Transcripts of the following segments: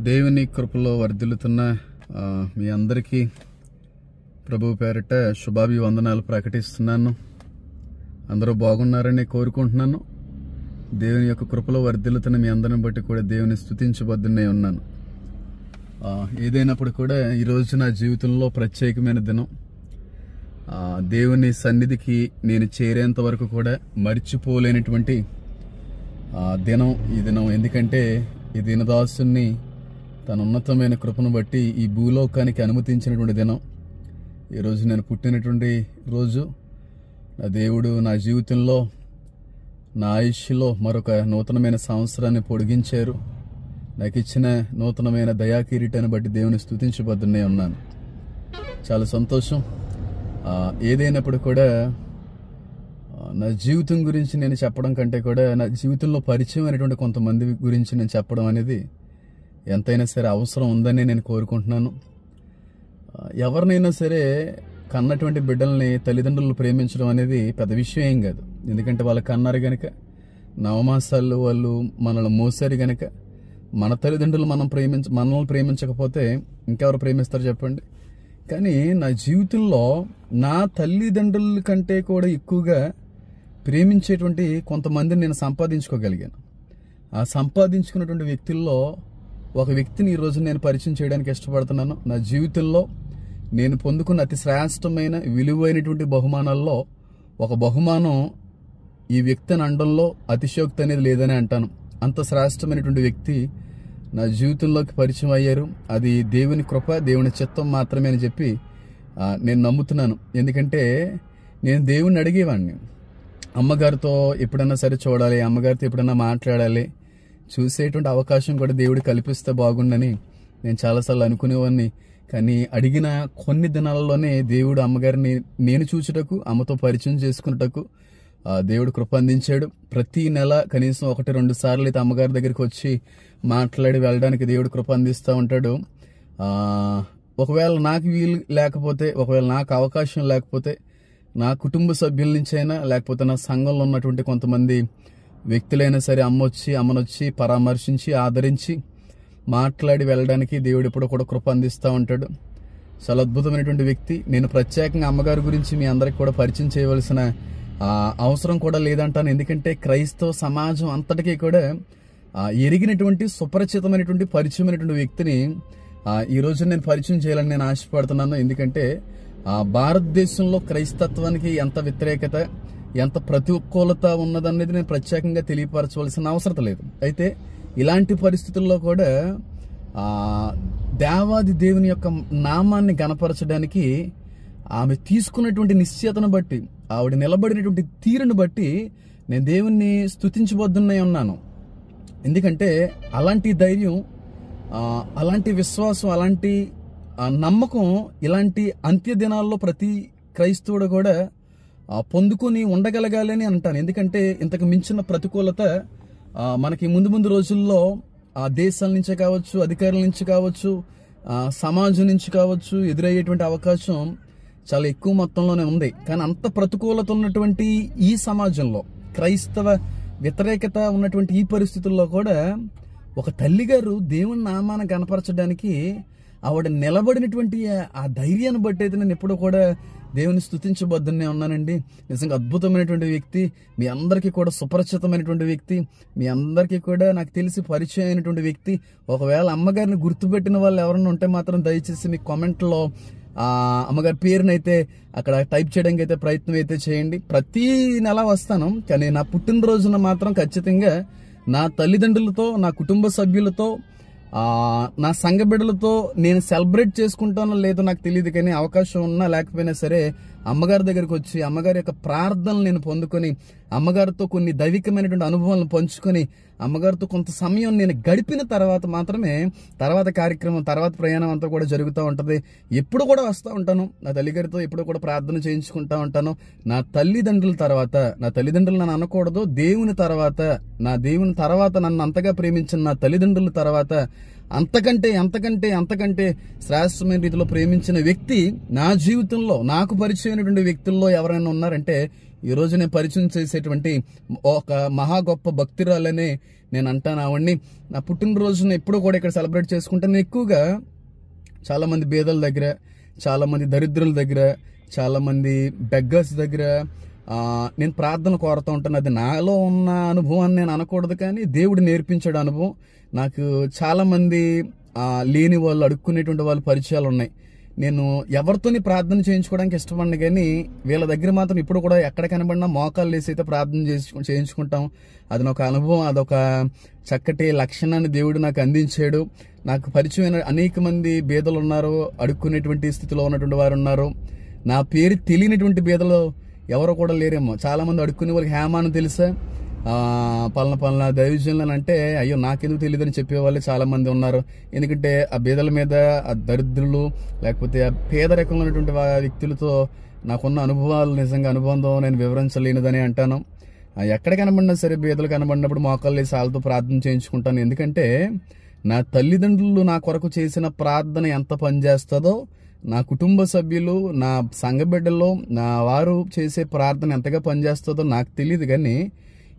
దేవుని కృపలో వర్ధిల్లుతున్న మీ అందరికీ ప్రభువు పేరిట శుభాభివందనాలు ప్రకటిస్తున్నాను. అందరూ బాగున్నారని కోరుకుంటున్నాను. దేవుని యొక్క కృపలో వర్ధిల్లుతున్న మీ అందరిని బట్టి కూడా దేవుని స్తుతించబద్దునే ఉన్నాను. ఏదైనప్పుడు కూడా ఈరోజు నా జీవితంలో ప్రత్యేకమైన దినం. దేవుని సన్నిధికి నేను చేరేంత వరకు కూడా మర్చిపోలేనటువంటి దినం ఈ దినం. ఎందుకంటే ఈ దినదాసుని తన ఉన్నతమైన కృపను బట్టి ఈ భూలోకానికి అనుమతించినటువంటి దినం. ఈరోజు నేను పుట్టినటువంటి రోజు. నా దేవుడు నా జీవితంలో, నా ఆయుష్లో మరొక నూతనమైన సంవత్సరాన్ని పొడిగించారు. నాకు ఇచ్చిన నూతనమైన దయాకిరీటాన్ని బట్టి దేవుని స్తుతించబద్దునే ఉన్నాను. చాలా సంతోషం. ఏదైనప్పుడు కూడా నా జీవితం గురించి నేను చెప్పడం కంటే కూడా నా జీవితంలో పరిచయం అయినటువంటి కొంతమంది గురించి నేను చెప్పడం అనేది ఎంతైనా సరే అవసరం ఉందని నేను కోరుకుంటున్నాను. ఎవరినైనా సరే కన్నటువంటి బిడ్డల్ని తల్లిదండ్రులు ప్రేమించడం అనేది పెద్ద విషయం ఏం కాదు. ఎందుకంటే వాళ్ళు కన్నారు గనక, నవమాసాలు వాళ్ళు మనల్ని మోసారు గనక, మన తల్లిదండ్రులు మనల్ని ప్రేమించకపోతే ఇంకెవరు ప్రేమిస్తారు చెప్పండి. కానీ నా జీవితంలో నా తల్లిదండ్రుల కంటే కూడా ఎక్కువగా ప్రేమించేటువంటి కొంతమందిని నేను సంపాదించుకోగలిగాను. ఆ సంపాదించుకున్నటువంటి వ్యక్తుల్లో ఒక వ్యక్తిని ఈరోజు నేను పరిచయం చేయడానికి ఇష్టపడుతున్నాను. నా జీవితంలో నేను పొందుకున్న అతి శ్రేష్టమైన విలువైనటువంటి బహుమానాల్లో ఒక బహుమానం ఈ వ్యక్తిని అనడంలో అతిశయోక్తి అనేది లేదని అంటాను. అంత శ్రేష్టమైనటువంటి వ్యక్తి నా జీవితంలోకి పరిచయం అయ్యారు. అది దేవుని కృప, దేవుని చిత్తం మాత్రమే అని చెప్పి నేను నమ్ముతున్నాను. ఎందుకంటే నేను దేవుణ్ణి అడిగేవాడిని, అమ్మగారితో ఎప్పుడైనా సరే చూడాలి, అమ్మగారితో ఎప్పుడైనా మాట్లాడాలి, చూసేటువంటి అవకాశం కూడా దేవుడు కల్పిస్తే బాగుండని నేను చాలాసార్లు అనుకునేవాడిని. కానీ అడిగిన కొన్ని దినాలలోనే దేవుడు అమ్మగారిని నేను చూచుటకు, అమ్మతో పరిచయం చేసుకున్నటకు దేవుడు కృప అందించాడు. ప్రతి నెల కనీసం 1-2 సార్లు అయితే అమ్మగారి దగ్గరికి వచ్చి మాట్లాడి వెళ్ళడానికి దేవుడు కృప అందిస్తూ ఉంటాడు. ఒకవేళ నాకు వీలు లేకపోతే, ఒకవేళ నాకు అవకాశం లేకపోతే, నా కుటుంబ సభ్యుల నుంచైనా లేకపోతే నా సంఘంలో ఉన్నటువంటి కొంతమంది వ్యక్తులైనా సరే అమ్మనొచ్చి పరామర్శించి ఆదరించి మాట్లాడి వెళ్ళడానికి దేవుడు ఎప్పుడో కూడా కృప అందిస్తూ ఉంటాడు. చాలా అద్భుతమైనటువంటి వ్యక్తి. నేను ప్రత్యేకంగా అమ్మగారి గురించి మీ అందరికి కూడా పరిచయం చేయవలసిన అవసరం కూడా లేదంటాను. ఎందుకంటే క్రైస్తవ సమాజం అంతటికీ కూడా ఎరిగినటువంటి సుపరిచితమైనటువంటి పరిచయమైనటువంటి వ్యక్తిని ఈరోజు నేను పరిచయం చేయాలని నేను ఆశపడుతున్నాను. ఎందుకంటే భారతదేశంలో క్రైస్తత్వానికి ఎంత వ్యతిరేకత, ఎంత ప్రతికూలత ఉన్నదనేది నేను ప్రత్యేకంగా తెలియపరచవలసిన అవసరం లేదు. అయితే ఇలాంటి పరిస్థితుల్లో కూడా దేవాది దేవుని యొక్క నామాన్ని గణపరచడానికి ఆమె తీసుకున్నటువంటి నిశ్చయతను బట్టి, ఆవిడ నిలబడినటువంటి తీరును బట్టి నేను దేవుణ్ణి స్తుతించబోతున్నే ఉన్నాను. ఎందుకంటే అలాంటి ధైర్యం, అలాంటి విశ్వాసం, అలాంటి నమ్మకం ఇలాంటి అంత్య దినాల్లో ప్రతి క్రైస్తవుడు కూడా పొందుకుని ఉండగలగాలి అని అంటాను. ఎందుకంటే ఇంతకు మించిన ప్రతికూలత మనకి ముందు రోజుల్లో దేశాల నుంచే కావచ్చు, అధికారుల నుంచి కావచ్చు, సమాజం నుంచి కావచ్చు ఎదురయ్యేటువంటి అవకాశం చాలా ఎక్కువ మొత్తంలోనే ఉంది. కానీ అంత ప్రతికూలత ఉన్నటువంటి ఈ సమాజంలో, క్రైస్తవ వ్యతిరేకత ఉన్నటువంటి ఈ పరిస్థితుల్లో కూడా ఒక తల్లిగారు దేవుని నామాన్ని కనపరచడానికి ఆవిడ నిలబడినటువంటి ఆ ధైర్యాన్ని బట్టి అయితే నేను ఎప్పుడూ కూడా దేవుని స్తుతించబద్దునే ఉన్నానండి. నిజంగా అద్భుతమైనటువంటి వ్యక్తి, మీ అందరికీ కూడా సుపరిచితమైనటువంటి వ్యక్తి, మీ అందరికీ కూడా నాకు తెలిసి పరిచయం అయినటువంటి వ్యక్తి. ఒకవేళ అమ్మగారిని గుర్తుపెట్టిన వాళ్ళు ఎవరైనా ఉంటే మాత్రం దయచేసి మీ కామెంట్లో అమ్మగారి పేరునైతే అక్కడ టైప్ చేయడానికి అయితే ప్రయత్నం అయితే చేయండి. ప్రతి నెల వస్తాను, కానీ నా పుట్టినరోజున మాత్రం ఖచ్చితంగా నా తల్లిదండ్రులతో, నా కుటుంబ సభ్యులతో, నా సంఘ బిడ్డలతో నేను సెలబ్రేట్ చేసుకుంటానో లేదో నాకు తెలియదు. కానీ అవకాశం ఉన్నా లేకపోయినా సరే అమ్మగారి దగ్గరికి వచ్చి అమ్మగారి యొక్క ప్రార్థనలు నేను పొందుకొని, అమ్మగారితో కొన్ని దైవికమైనటువంటి అనుభవాలను పంచుకొని, అమ్మగారితో కొంత సమయం నేను గడిపిన తర్వాత మాత్రమే తర్వాత కార్యక్రమం, తర్వాత ప్రయాణం అంతా కూడా జరుగుతూ ఉంటుంది. ఎప్పుడు కూడా వస్తూ ఉంటాను, నా తల్లిగారితో ఎప్పుడు కూడా ప్రార్థన చేయించుకుంటా ఉంటాను. నా తల్లిదండ్రుల తర్వాత, నా తల్లిదండ్రులు నన్ను అనకూడదు, దేవుని తర్వాత, నా దేవుని తర్వాత నన్ను అంతగా ప్రేమించిన నా తల్లిదండ్రుల తర్వాత అంతకంటే అంతకంటే అంతకంటే శ్రేష్టమైన రీతిలో ప్రేమించిన వ్యక్తి నా జీవితంలో నాకు పరిచయమైనటువంటి వ్యక్తుల్లో ఎవరైనా ఉన్నారంటే ఈ రోజు నేను పరిచయం చేసేటువంటి ఒక మహా గొప్ప భక్తురాలనే నేను అంటాను. ఆవిడ్ని నా పుట్టినరోజున ఎప్పుడూ కూడా ఇక్కడ సెలబ్రేట్ చేసుకుంటాను. నేను ఎక్కువగా చాలా మంది బేదల దగ్గర, చాలా మంది దరిద్రుల దగ్గర, చాలా మంది బెగ్గర్స్ దగ్గర నేను ప్రార్థన కోరుతూ ఉంటాను. అది నాలో ఉన్న అనుభవాన్ని నేను అనకూడదు, కానీ దేవుడు నేర్పించాడు అనుభవం. నాకు చాలా మంది లేని వాళ్ళు, అడుక్కునేటువంటి వాళ్ళు పరిచయాలు ఉన్నాయి. నేను ఎవరితోని ప్రార్థన చేయించుకోవడానికి ఇష్టపడిన, కానీ వీళ్ళ దగ్గర మాత్రం ఇప్పుడు కూడా ఎక్కడ కనబడినా మోకాళ్ళు వేసి అయితే ప్రార్థన చేయించుకుంటాం. అది ఒక అనుభవం, అదొక చక్కటి లక్షణాన్ని దేవుడు నాకు అందించాడు. నాకు పరిచయమైన అనేక మంది బీదలు ఉన్నారు, అడుక్కునేటువంటి స్థితిలో ఉన్నటువంటి వారు ఉన్నారు. నా పేరు తెలియనటువంటి బీదలు ఎవరో కూడా లేరేమో. చాలా మంది అడుక్కునే వాళ్ళకి హేమాను తెలుసా, పలానా దైవజనులు అంటే అయ్యో నాకెందుకు తెలియదని చెప్పేవాళ్ళు చాలా మంది ఉన్నారు. ఎందుకంటే ఆ బీదల మీద, ఆ దరిద్రులు లేకపోతే ఆ పేదరికంలో ఉన్నటువంటి వ్యక్తులతో నాకున్న అనుభవాలు నిజంగా అనుబంధం నేను వివరించలేనిదని అంటాను. ఎక్కడ కనబడినా సరే బీదలు కనబడినప్పుడు మోకాళ్ళు వేసి వాళ్ళతో ప్రార్థన చేయించుకుంటాను. ఎందుకంటే నా తల్లిదండ్రులు నా కొరకు చేసిన ప్రార్థన ఎంత పనిచేస్తుందో, నా కుటుంబ సభ్యులు, నా సంఘ బిడ్డల్లో నా వారు చేసే ప్రార్థన ఎంతగా పనిచేస్తుందో నాకు తెలియదు, కానీ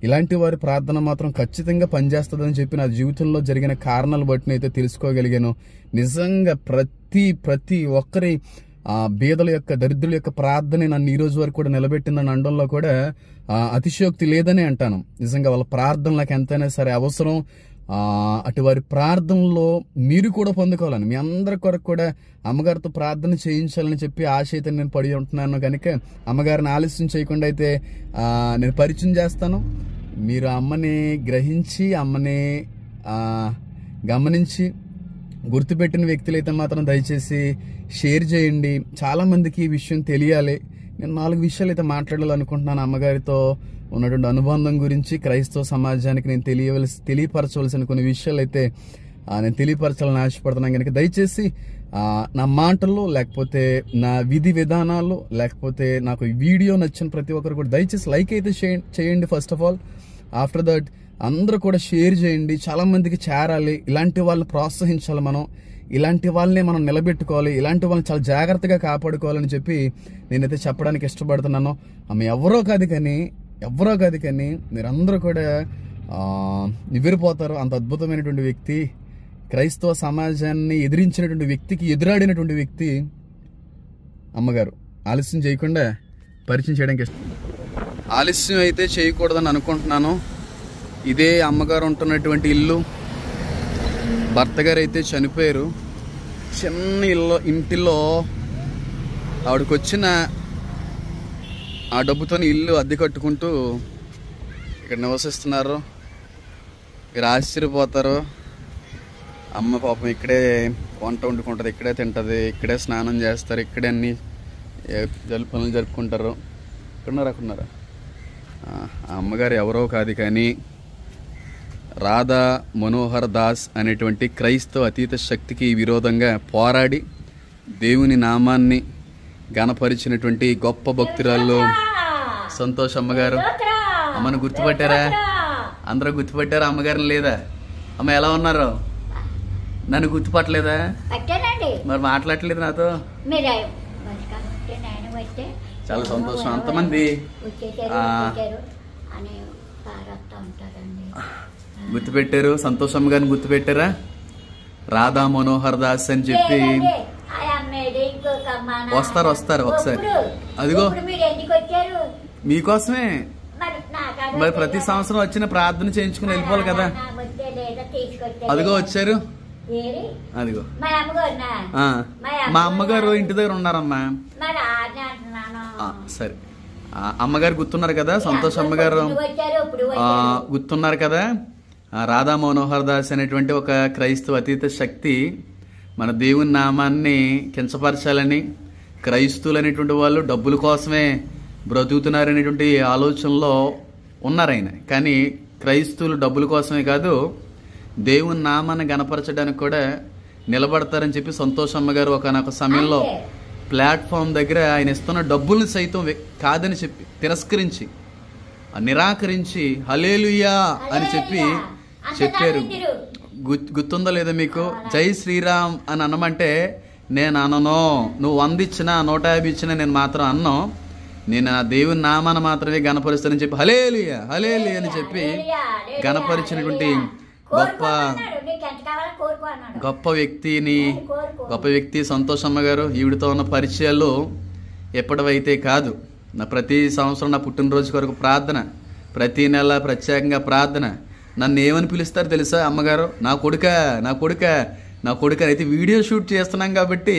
ఇలాంటి వారి ప్రార్థన మాత్రం ఖచ్చితంగా పనిచేస్తుందని చెప్పి నా జీవితంలో జరిగిన కారణాలు బట్టి అయితే తెలుసుకోగలిగాను. నిజంగా ప్రతి ఒక్కరి బీదల యొక్క, దరిద్రుల యొక్క ప్రార్థన నన్ను ఈ రోజు వరకు కూడా నిలబెట్టిందని అనడంలో కూడా అతిశయోక్తి లేదని అంటాను. నిజంగా వాళ్ళ ప్రార్థన నాకు ఎంతైనా సరే అవసరం. అటు వారి ప్రార్థనలో మీరు కూడా పొందుకోవాలని, మీ అందరి కొరకు కూడా అమ్మగారితో ప్రార్థన చేయించాలని చెప్పి ఆశ అయితే నేను పడి ఉంటున్నాను. కనుక అమ్మగారిని ఆలస్యం చేయకుండా అయితే నేను పరిచయం చేస్తాను. మీరు అమ్మని గ్రహించి, అమ్మని గమనించి గుర్తుపెట్టిన వ్యక్తులైతే మాత్రం దయచేసి షేర్ చేయండి. చాలా మందికి ఈ విషయం తెలియాలి. నేను 4 విషయాలు అయితే మాట్లాడాలనుకుంటున్నాను అమ్మగారితో ఉన్నటువంటి అనుబంధం గురించి. క్రైస్తవ సమాజానికి నేను తెలియపరచవలసిన కొన్ని విషయాలు అయితే నేను తెలియపరచాలని ఆశపడుతున్నాను. కనుక దయచేసి నా మాటల్లో, లేకపోతే నా విధి విధానాలు, లేకపోతే నాకు వీడియో నచ్చిన ప్రతి ఒక్కరు కూడా దయచేసి లైక్ అయితే చేయండి first of all. After that అందరూ కూడా షేర్ చేయండి, చాలా మందికి చేరాలి. ఇలాంటి వాళ్ళని ప్రోత్సహించాలి, మనం ఇలాంటి వాళ్ళని మనం నిలబెట్టుకోవాలి, ఇలాంటి వాళ్ళని చాలా జాగ్రత్తగా కాపాడుకోవాలని చెప్పి నేనైతే చెప్పడానికి ఇష్టపడుతున్నాను. ఆమె ఎవరో కాదు కానీ మీరందరూ కూడా నివ్వెరపోతారు. అంత అద్భుతమైనటువంటి వ్యక్తి, క్రైస్తవ సమాజాన్ని ఎదిరించినటువంటి వ్యక్తికి ఎదురాడినటువంటి వ్యక్తి అమ్మగారు. ఆలస్యం చేయకుండా పరిచయం చేయడానికి ఆలస్యం అయితే చేయకూడదని అనుకుంటున్నాను. ఇదే అమ్మగారు ఉంటున్నటువంటి ఇల్లు. భర్త గారు అయితే చనిపోయారు. చిన్న ఇంటిలో ఆవిడకి వచ్చిన ఆ డబ్బుతో ఇల్లు అద్దె కట్టుకుంటూ ఇక్కడ నివసిస్తున్నారు. మీరు ఆశ్చర్యపోతారు. అమ్మ పాపం ఇక్కడే వంట వండుకుంటుంది, ఇక్కడే తింటుంది, ఇక్కడే స్నానం చేస్తారు, ఇక్కడే అన్ని పనులు జరుపుకుంటారు. అక్కడున్నారా? ఆ అమ్మగారు ఎవరో కాదు కానీ రాధా మనోహర్ దాస్ అనేటువంటి క్రైస్తవ అతీత శక్తికి విరోధంగా పోరాడి దేవుని నామాన్ని ఘనపరిచినటువంటి గొప్ప భక్తురాలు సంతోష్ అమ్మగారు. అమ్మను గుర్తుపట్టారా? అందరూ గుర్తుపట్టారా అమ్మగారిని? లేదా అమ్మ ఎలా ఉన్నారు? నన్ను గుర్తుపట్టలేదా? మరి మాట్లాడలేదు నాతో? చాలా సంతోషం. అంతమంది గుర్తుపెట్టారు. సంతోష్ అమ్మ గారిని గుర్తుపెట్టారా? రాధా మనోహర్ దాస్ అని చెప్పి వస్తారు ఒకసారి. అదిగో మీకోసమే. మరి ప్రతి సంవత్సరం వచ్చిన ప్రార్థన చేయించుకుని వెళ్ళిపోవాలి కదా. అదిగో వచ్చారు. అదిగో మా అమ్మగారు ఇంటి దగ్గర ఉన్నారమ్మా. సరే, అమ్మగారు గుర్తున్నారు కదా, సంతోష్ అమ్మగారు గుర్తున్నారు కదా. రాధా మనోహర్ దాస్ అనేటువంటి ఒక క్రైస్తవ అతీత శక్తి మన దేవుని నామాన్ని కించపరచాలని, క్రైస్తువులు అనేటువంటి వాళ్ళు డబ్బుల కోసమే బ్రతుకుతున్నారనేటువంటి ఆలోచనలో ఉన్నారు ఆయన. కానీ క్రైస్తవులు డబ్బుల కోసమే కాదు, దేవుని నామాన్ని గణపరచడానికి కూడా నిలబడతారని చెప్పి సంతోష్ అమ్మగారు ఒకనొక సమయంలో ప్లాట్ఫామ్ దగ్గర ఆయన ఇస్తున్న డబ్బుల్ని సైతం కాదని చెప్పి తిరస్కరించి, నిరాకరించి హల్లెలూయా అని చెప్పారు. గుర్తుందో లేదో మీకు? జై శ్రీరామ్ అని అన్నమంటే నేను అనను. నువ్వు 100 ఇచ్చినా 150 ఇచ్చినా నేను మాత్రం అన్నం. నేను ఆ దేవుని నామాన మాత్రమే గణపరుస్తానని చెప్పి హల్లెలూయా హల్లెలూయా అని చెప్పి గణపరిచినటువంటి గొప్ప వ్యక్తి సంతోషమ్మ గారు. ఈవిడితో ఉన్న పరిచయాలు ఎప్పటివైతే కాదు. నా ప్రతి సంవత్సరం నా పుట్టినరోజు కొరకు ప్రార్థన, ప్రతి నెల ప్రత్యేకంగా ప్రార్థన. నన్ను ఏమని పిలుస్తారు తెలుసా అమ్మగారు? నా కొడుక నా కొడుక నా కొడుక. అయితే వీడియో షూట్ చేస్తున్నాం కాబట్టి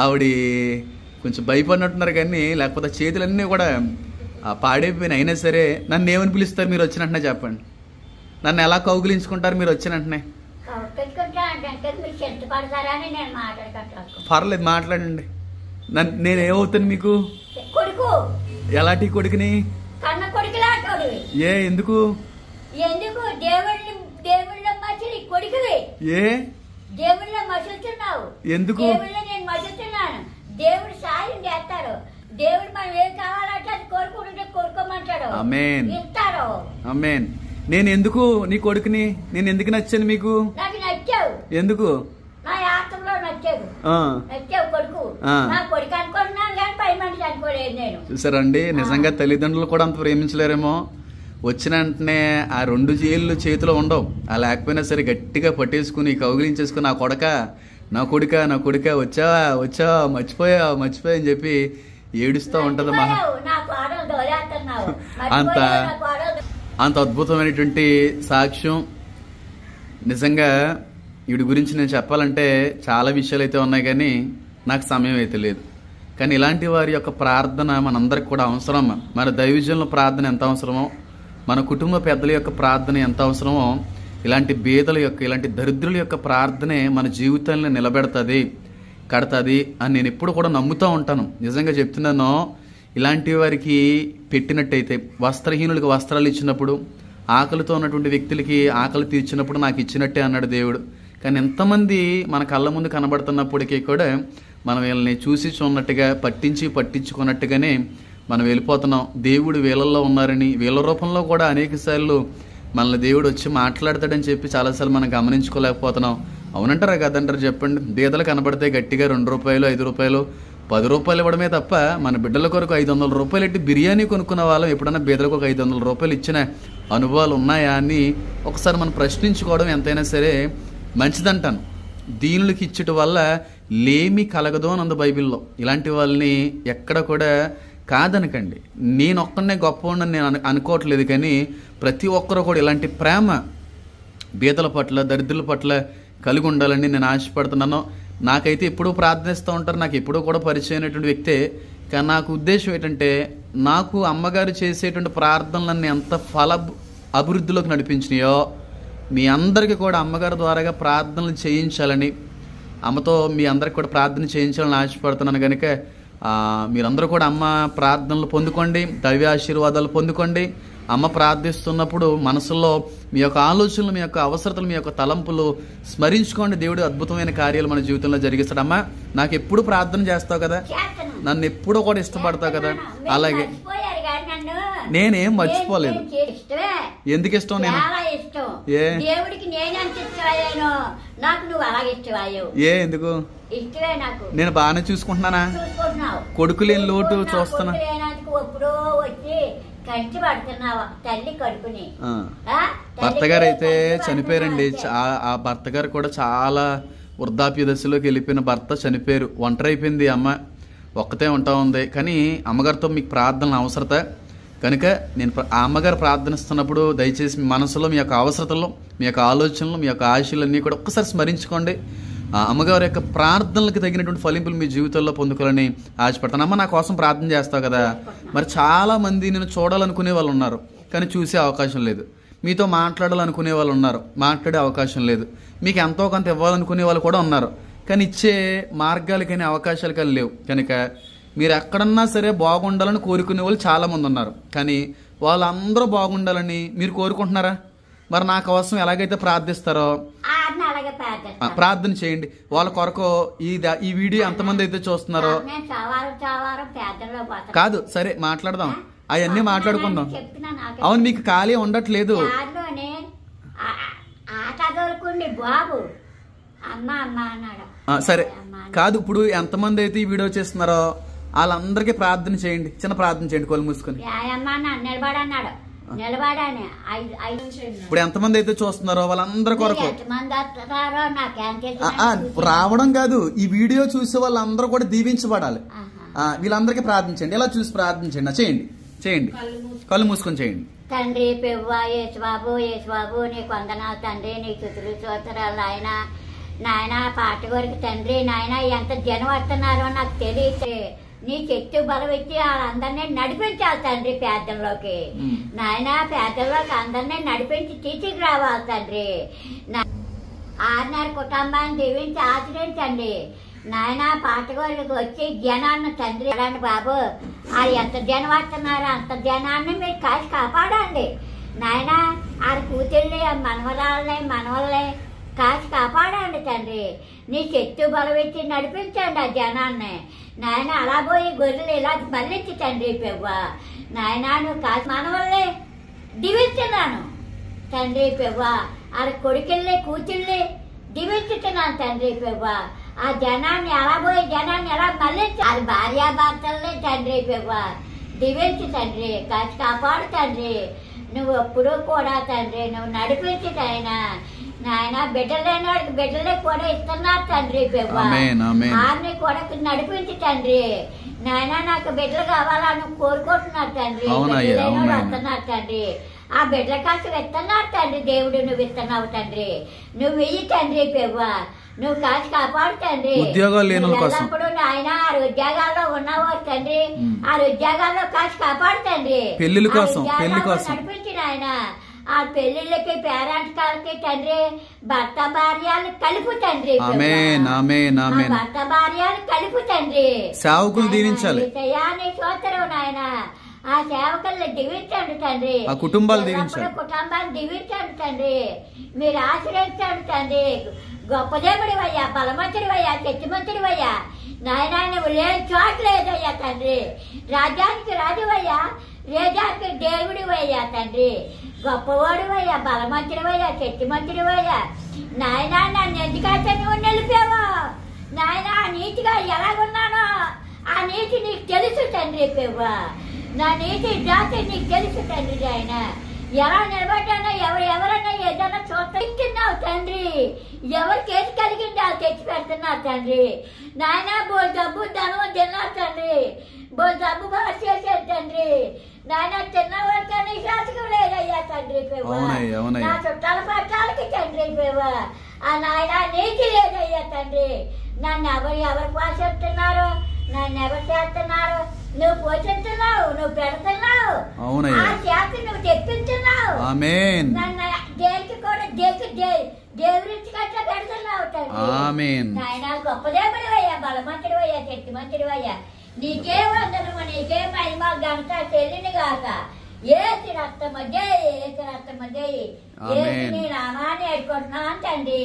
ఆవిడ కొంచెం భయపడినట్టున్నారు, కానీ లేకపోతే చేతులన్నీ కూడా పాడైపోయినాయి. అయినా సరే నన్ను ఏమని పిలుస్తారు మీరు వచ్చినట్టునే చెప్పండి? నన్ను ఎలా కౌగిలించుకుంటారు మీరు వచ్చినట్టునే? పర్లేదు మాట్లాడండి. నేను ఏమవుతాను మీకు? ఎలాంటి కొడుకుని? ఎందుకు? ఎందుకు? దేవుడు సాయం చేస్తాడు. దేవుడు మనం ఏం కావాలంటే అది కోరుకుంటుంటే కోరుకోమంటాడు. ఆమేన్ ఆమేన్. నేను ఎందుకు నీ కొడుకుని? నేను ఎందుకు నచ్చాను మీకు? నాకు నచ్చావు. ఎందుకు? నా ఆత్మలో నచ్చావు. నచ్చావు కొడుకు. నా కొడుకు అనుకుంటున్నాను కానీ పై మనిషి అనుకోలేదు నేను. చూసారండి, నిజంగా తల్లిదండ్రులు కూడా అంత ప్రేమించలేరేమో. వచ్చిన వెంటనే ఆ 2 చేళ్ళు చేతిలో ఉండవు. ఆ లేకపోయినా సరే గట్టిగా పట్టేసుకుని కౌగిలించేసుకుని నా కొడుక నా కొడుక నా కొడుక వచ్చావా వచ్చావా మర్చిపోయా అని చెప్పి ఏడుస్తూ ఉంటది. అంత అద్భుతమైనటువంటి సాక్ష్యం. నిజంగా వీడి గురించి నేను చెప్పాలంటే చాలా విషయాలు అయితే ఉన్నాయి, కానీ నాకు సమయం అయితే లేదు. కానీ ఇలాంటి వారి యొక్క ప్రార్థన మనందరికి కూడా అవసరం. మన దైవజనుల ప్రార్థన ఎంత అవసరమో, మన కుటుంబ పెద్దల యొక్క ప్రార్థన ఎంత అవసరమో, ఇలాంటి బేదల యొక్క ఇలాంటి దరిద్రుల యొక్క ప్రార్థనే మన జీవితాలను నిలబెడుతుంది, కడతాది అని నేను ఎప్పుడు కూడా నమ్ముతూ ఉంటాను. నిజంగా చెప్తున్నాను. ఇలాంటి వారికి పెట్టినట్టయితే, వస్త్రహీనులకు వస్త్రాలు ఇచ్చినప్పుడు, ఆకలితో ఉన్నటువంటి వ్యక్తులకి ఆకలి తీర్చినప్పుడు నాకు ఇచ్చినట్టే అన్నాడు దేవుడు. కానీ ఎంతమంది మన కళ్ళ ముందు కనబడుతున్నప్పటికీ కూడా మనం వీళ్ళని చూసి చూన్నట్టుగా పట్టించుకున్నట్టుగానే మనం వెళ్ళిపోతున్నాం. దేవుడు వీళ్ళల్లో ఉన్నారని, వీళ్ళ రూపంలో కూడా అనేక సార్లు మనల్ని దేవుడు వచ్చి మాట్లాడతాడని చెప్పి చాలాసార్లు మనం గమనించుకోలేకపోతున్నాం. అవునంటారా కదంటారు చెప్పండి? బీదలు కనబడితే గట్టిగా 2 రూపాయలు 5 రూపాయలు 10 రూపాయలు ఇవ్వడమే తప్ప మన బిడ్డల కొరకు 500 రూపాయలు ఎట్టి బిర్యానీ కొనుక్కున్న వాళ్ళం ఎప్పుడన్నా బీదలకు ఒక 500 రూపాయలు ఇచ్చిన అనుభవాలు ఉన్నాయా అని ఒకసారి మనం ప్రశ్నించుకోవడం ఎంతైనా సరే మంచిదంటాను. దీనులకి ఇచ్చట వల్ల లేమి కలగదు అని ఉంది బైబిల్లో. ఇలాంటి వాళ్ళని ఎక్కడ కూడా కాదనకండి. నేను ఒక్కడనే గొప్ప ఉండని నేను అనుకోవట్లేదు, కానీ ప్రతి ఒక్కరు కూడా ఇలాంటి ప్రేమ బీదల పట్ల దరిద్రుల పట్ల కలిగి ఉండాలని నేను ఆశపడుతున్నాను. నాకైతే ఎప్పుడూ ప్రార్థనిస్తూ ఉంటారు, నాకు ఎప్పుడూ కూడా పరిచయం అయినటువంటి వ్యక్తే. కానీ నాకు ఉద్దేశం ఏంటంటే, నాకు అమ్మగారు చేసేటువంటి ప్రార్థనలన్నీ ఎంత అభివృద్ధిలోకి నడిపించినాయో మీ అందరికీ కూడా అమ్మగారి ద్వారాగా ప్రార్థనలు చేయించాలని, అమ్మతో మీ అందరికి కూడా ప్రార్థన చేయించాలని ఆశపడుతున్నాను. కనుక మీరందరూ కూడా అమ్మ ప్రార్థనలు పొందుకోండి, దైవ ఆశీర్వాదాలు పొందుకోండి. అమ్మ ప్రార్థిస్తున్నప్పుడు మనసులో మీ యొక్క ఆలోచనలు, మీ యొక్క అవసరతలు, మీ యొక్క తలంపులు స్మరించుకోండి. దేవుడు అద్భుతమైన కార్యాలు మన జీవితంలో జరిగిస్తాడు. అమ్మ నాకు ఎప్పుడు ప్రార్థన చేస్తావు కదా, నన్ను ఎప్పుడూ కూడా ఇష్టపడతావు కదా. అలాగే నేనేం మర్చిపోలేదు. ఎందుకు ఇష్టం? నేను ఎందుకు? నేను బాగానే చూసుకుంటున్నానా? కొడుకు లేని లోటు చూస్తున్నా. భర్త గారు అయితే చనిపోయారండి. ఆ భర్త గారు కూడా చాలా వృద్ధాప్య దశలోకి వెళ్ళిపోయిన భర్త చనిపోయారు. ఒంటరి అయిపోయింది అమ్మ, ఒక్కతే ఉంటా ఉంది. కానీ అమ్మగారితో మీకు ప్రార్థనలు అవసరత కనుక నేను ఆ అమ్మగారు ప్రార్థనిస్తున్నప్పుడు దయచేసి మీ మనసులో మీ యొక్క అవసరతలు, మీ యొక్క ఆలోచనలు, మీ యొక్క ఆశలన్నీ కూడా ఒక్కసారి స్మరించుకోండి. అమ్మగారి యొక్క ప్రార్థనలకు తగినటువంటి ఫలింపులు మీ జీవితంలో పొందుకోవాలని ఆశపడతాను. అమ్మ నా కోసం ప్రార్థన చేస్తావు కదా. మరి చాలా మంది నేను చూడాలనుకునే వాళ్ళు ఉన్నారు, కానీ చూసే అవకాశం లేదు. మీతో మాట్లాడాలనుకునే వాళ్ళు ఉన్నారు, మాట్లాడే అవకాశం లేదు. మీకు ఎంతో కొంత ఇవ్వాలనుకునే వాళ్ళు కూడా ఉన్నారు, కానీ ఇచ్చే మార్గాలు కానీ అవకాశాలు కానీ లేవు. కనుక మీరు ఎక్కడన్నా సరే బాగుండాలని కోరుకునే వాళ్ళు చాలామంది ఉన్నారు, కానీ వాళ్ళందరూ బాగుండాలని మీరు కోరుకుంటున్నారా? మరి నా కోసం ఎలాగైతే ప్రార్థిస్తారో ప్రార్థన చేయండి. వాళ్ళ కొరకు ఈ వీడియో ఎంతమంది అయితే చూస్తున్నారో కాదు, సరే మాట్లాడదాం, అవన్నీ మాట్లాడుకుందాం. అవును, మీకు ఖాళీ ఉండట్లేదు. ఉండి బాబు అమ్మ అమ్మ అన్నాడు. సరే కాదు, ఇప్పుడు ఎంతమంది అయితే ఈ వీడియో చేస్తున్నారో వాళ్ళందరికీ ప్రార్థన చేయండి, చిన్న ప్రార్థన చేయండి కళ్ళు మూసుకొని. నిలబడన్నాడు, నిలబడాని. ఇప్పుడు ఎంతమంది అయితే చూస్తున్నారో వాళ్ళందరి కొరకు ఎంతమంది వస్తున్నారో నాకేం రావడం కాదు, ఈ వీడియో చూసే వాళ్ళందరూ కూడా దీవించబడాలి. వీళ్ళందరికీ ప్రార్థించండి, ఇలా చూసి ప్రార్థించండి. చేయండి చేయండి, కళ్ళు మూసుకొని చేయండి. తండ్రి పెవ్వ యేసుబాబు, యేసుబాబు నీకు వందనాలు తండ్రి, నీ స్తుతులు స్తోత్రాలు నాయన. నాయన పాట వరకు తండ్రి, నాయన ఎంత జనం వస్తున్నారో నాకు తెలియదు. నీ చెట్టు బలం ఇచ్చి వాళ్ళందరినీ నడిపించాలి తండ్రి పేదల్లోకి. నాయన పేదల్లోకి అందరినీ నడిపించి తీసుకురావాలి తండ్రి. 6 కుటుంబాన్ని దీవించి ఆశ్రయించండి నాయన. పాట వరకు వచ్చి జనాన్ని తండ్రి బాబు, అది ఎంత జనం వస్తున్నారో అంత జనాన్ని మీరు కాసి కాపాడండి నాయన. ఆ కూతుర్ని మనవరాళ్ళని మనవల్ని కాసి కాపాడండి తండ్రి. నీ చెట్టు బలవెచ్చి నడిపించండి ఆ జనాన్ని నాయన. అలా పోయి గొర్రెలు ఇలా మళ్ళించి తండ్రి పెవ్వ నాయన. నువ్వు కాసి మనవల్ని దీవిస్తున్నాను తండ్రి పెవ్వ. ఆ కొడుకుల్ని కూతుర్ని దీవించుతున్నాను తండ్రి పెవ్వ. ఆ జనాన్ని అలా పోయి జనాన్ని ఎలా మళ్ళించి అది భార్యాభర్తల్ని తండ్రి పెవ్వ దీవించు తండ్రి, కాసి కాపాడు తండ్రి. నువ్వు ఎప్పుడూ కూడా తండ్రి నువ్వు నడిపించు నాయన. బిడ్డలు లేని వాడికి బిడ్డలే కూడా ఇస్తున్నారు తండ్రి పెవ్వ. ఆమె కూడా నడిపించు తండ్రి నాయన. నాకు బిడ్డలు కావాలని కోరుకుంటున్నారు తండ్రి, వస్తున్నారు తండ్రి. ఆ బిడ్డల కాసి ఇస్తున్నారు తండ్రి. దేవుడు నువ్వు ఇస్తున్నావు తండ్రి, నువ్వు వెయ్యి తండ్రి పెవ్వ. నువ్వు కాసి కాపాడు తండ్రి. ఎల్లప్పుడు నాయన ఆ ఉద్యోగాల్లో ఉన్నావు తండ్రి, ఆ ఉద్యోగాల్లో కాసి కాపాడు తండ్రి. నడిపించి నాయన. ఆ పెళ్లిళ్ళకి పేరెంట్స్కి తండ్రి భర్త భార్యలు కలుపు తండ్రి. భర్త భార్యలు కలుపు తండ్రి. సేవకులు దీవించాలి స్తోత్రం నాయన. ఆ సేవకుల్ని దీవించండి తండ్రి, ఆ కుటుంబాలు దీవించాలి, కుటుంబాన్ని దీవించండి తండ్రి. మీరు ఆశ్రయించండి తండ్రి. గొప్ప దేవుడివయ్యా, బలమంతుడివయ్యా, శక్తిమంతుడివయ్యా నాయన. నువ్వు లేని చోటు లేదయ్యా తండ్రి. రాజ్యానికి రాజువయ్యా, రాజానికి దేవుడివయ్యా తండ్రి. గొప్పవాడివయ్యా, బలమంతుడివయ్యా, శక్తిమంతుడివయ్యా నాయన. నన్ను ఎందుకైతే నువ్వు నిలిపావో నాయన. నీతిగా ఎలాగున్నానో ఆ నీతి నీకు తెలుసు తండ్రి పెవ్వ. నా నీతి జాతి నీకు తెలుసు తండ్రి. ఆయన ఎలా నిలబడ్డానో ఎవరన్నా ఏదైనా చూస్తున్నావు తండ్రి. ఎవరికి ఏది కలిగింది వాళ్ళు తెచ్చి పెడుతున్నారు తండ్రి నాయన. బోల్ డబ్బు ధనం తిన్నారు తండ్రి, బోల్ డబ్బు బాగా చేశారు తండ్రి నాయన. తిన్నవాడికన్నా శాసకం లేదయ్యా తండ్రి పెవ్వ. నా చుట్టాల పట్టాలకి తండ్రి పెవ్వ ఆ నాయన నీతి లేదయ్యా తండ్రి. నన్ను ఎవరు పోషిస్తున్నారు, నన్ను ఎవరు చేస్తున్నారు? నువ్వు పోషిస్తున్నావు, నువ్వు పెడుతున్నావు, ఆ చేత నువ్వు తెప్పించున్నావు. నన్ను దేనికి కూడా దేవురించి కట్లా పెడుతున్నావు తండ్రి. నాయన గొప్ప దేవుడివయ్యా, బలమంతుడివయ్యా, శక్తిమంతుడివయ్యా. నీకే వందనము, నీకే మహిమ ఘనత చెల్లిని గాక. ఏసి రక్తమధ్య ఏసి రక్తమధ్య ఏసి నీ నామాన్ని ఏడుకుంటున్నాను తండ్రి.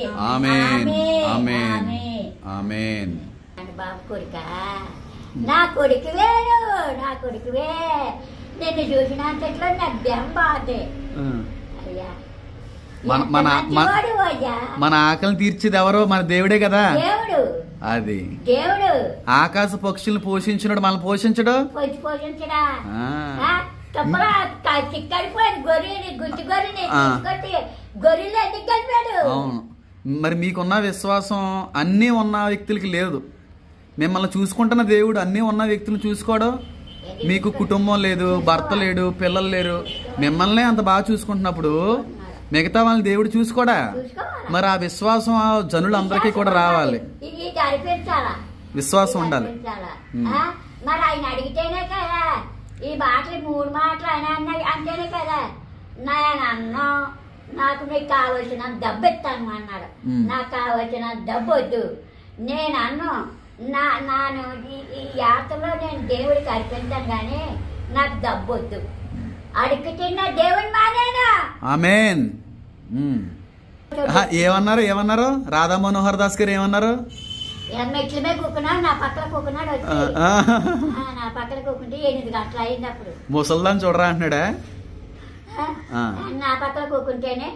బాబు కొడుక, నా కొడుకువే, నా కొడుకువే. నిన్ను చూసినంతట్లో నా బెంబాదే అయ్యా. మన ఆకలిని తీర్చేది ఎవరో? మన దేవుడే కదా. దేవుడు, అది దేవుడు. ఆకాశ పక్షులను పోషించినాడు, మనల్ని పోషించడు. పోషించడా చిక్కడిపోయాడు గొర్రెని, గుంటి గొర్రెని గొర్రెలు ఎందుకు కలిపాడు? అవును. మరి మీకున్న విశ్వాసం అన్నీ ఉన్న వ్యక్తులకి లేదు. మిమ్మల్ని చూసుకుంటున్న దేవుడు అన్నీ ఉన్న వ్యక్తులను చూసుకోవడం. మీకు కుటుంబం లేదు, భర్త లేడు, పిల్లలు లేరు, మిమ్మల్ని అంత బాగా చూసుకుంటున్నప్పుడు మిగతా వాళ్ళని దేవుడు చూసుకోడా? మరి ఆ విశ్వాసం ఆ జనులందరికీ కూడా రావాలి, విశ్వాసం ఉండాలి. మరి ఆయన అడిగితేనే కదా ఈ మాటలు, 3 మాటలు ఆయన అంటేనే కదా నేను అన్నా నాకు మీకు కావలసిన డబ్బు ఇస్తాను అన్నాడు. నాకు కావలసిన డబ్బు వద్దు, నేను అన్ను నాను ఈ యాత్రలో నేను దేవుడికి అర్పించాను కానీ నాకు డబ్బు వద్దు. అడిగి తిన్న దేవుడి మానేనా? ఆమేన్. ఏమన్నారు రాధా మనోహర్ దాస్ గారు? ఏమన్నారు? మెట్ల మీద కూకున్నాడు, నా పక్కన కూకున్నాడు, వచ్చి నా పక్కన కూకుంటే 8 గంటలు అయింది. అప్పుడు ముసల్దాన్ని చూడరా అంటున్నాడా? నా పక్కన కూకుంటేనే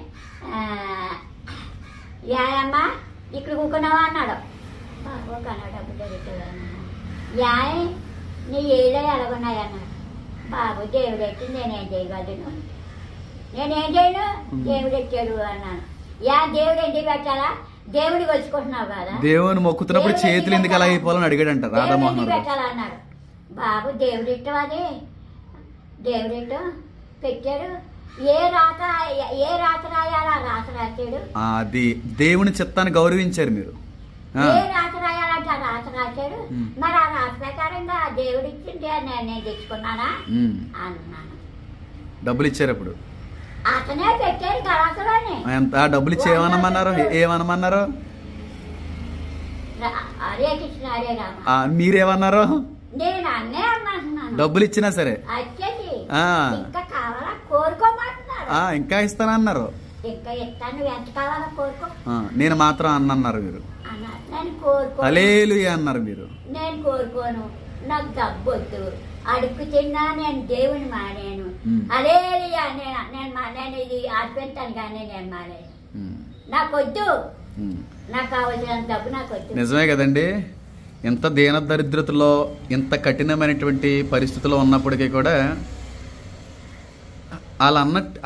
యాయమ్మ ఇక్కడ కూకున్నావా అన్నాడు. బాబు కన్నా డబ్బు దొరుకుతుంది అన్నాడు. యాయ్ నీ ఏళ్ళే ఎలాగున్నాయి అన్నాడు. బాబు దేవుడు ఎట్టి నేనేం చేయగలను, నేనేం చేయను, దేవుడు ఎట్టాడు అన్నాను. దేవుడు ఎందుకు పెట్టాలా, దేవుడి వచ్చుకుంటున్నావు కదా, దేవుని మొక్కుతున్నప్పుడు చేతులు ఎందుకు అలా అయిపోవాలని అడిగాడంట రాధామోహన్ పెట్టాలా అన్నాడు. బాబు దేవుడి ఇష్టం, అది దేవుడి ఇష్టం పెట్టాడు. ఏ రాత రాయాలా రాత రాశాడు. అది దేవుని చిత్తాన్ని గౌరవించారు మీరు. ఏ రాత రాయాలంటే ఆ రాత రాశాడు. మరి ఆ రాత ప్రకారంగా దేవుడు ఇచ్చింది నేను తెచ్చుకున్నానా అన్నాను. డబ్బులు ఇచ్చారు అప్పుడు అతనే పెట్టారు గలాసలోనే. ఎంత డబ్బులు ఇచ్చి ఏమనమన్నారు, ఏమనమన్నారు? హరే కృష్ణ హరే రామ. మీరేమన్నారు? నేను అన్నే అన్నాను. డబ్బులు ఇచ్చినా సరే వచ్చేసి ఇంకా కావాలా కోరుకోమంటున్నారు. ఇంకా ఇస్తానన్నారు. ఇంకా ఇస్తాను, నువ్వు ఎంత కావాలా కోరుకో. నేను మాత్రం అన్నారు మీరు. నేను కోరుకో హల్లెలూయా అన్నారు మీరు. నేను కోరుకోను, నాకు డబ్బొద్దు, అడుగు తిన్నా నేను దేవుని మానేను. హల్లెలూయా. నేను ఇది ఆర్పెంటాను కానీ నేను మానేను. నాకొద్దు, నాకు కావాల్సిన డబ్బు నాకొద్దు. నిజమే కదండి. ఎంత దీన దరిద్రతలో, ఎంత కఠినమైనటువంటి పరిస్థితిలో ఉన్నప్పటికీ కూడా వాళ్ళు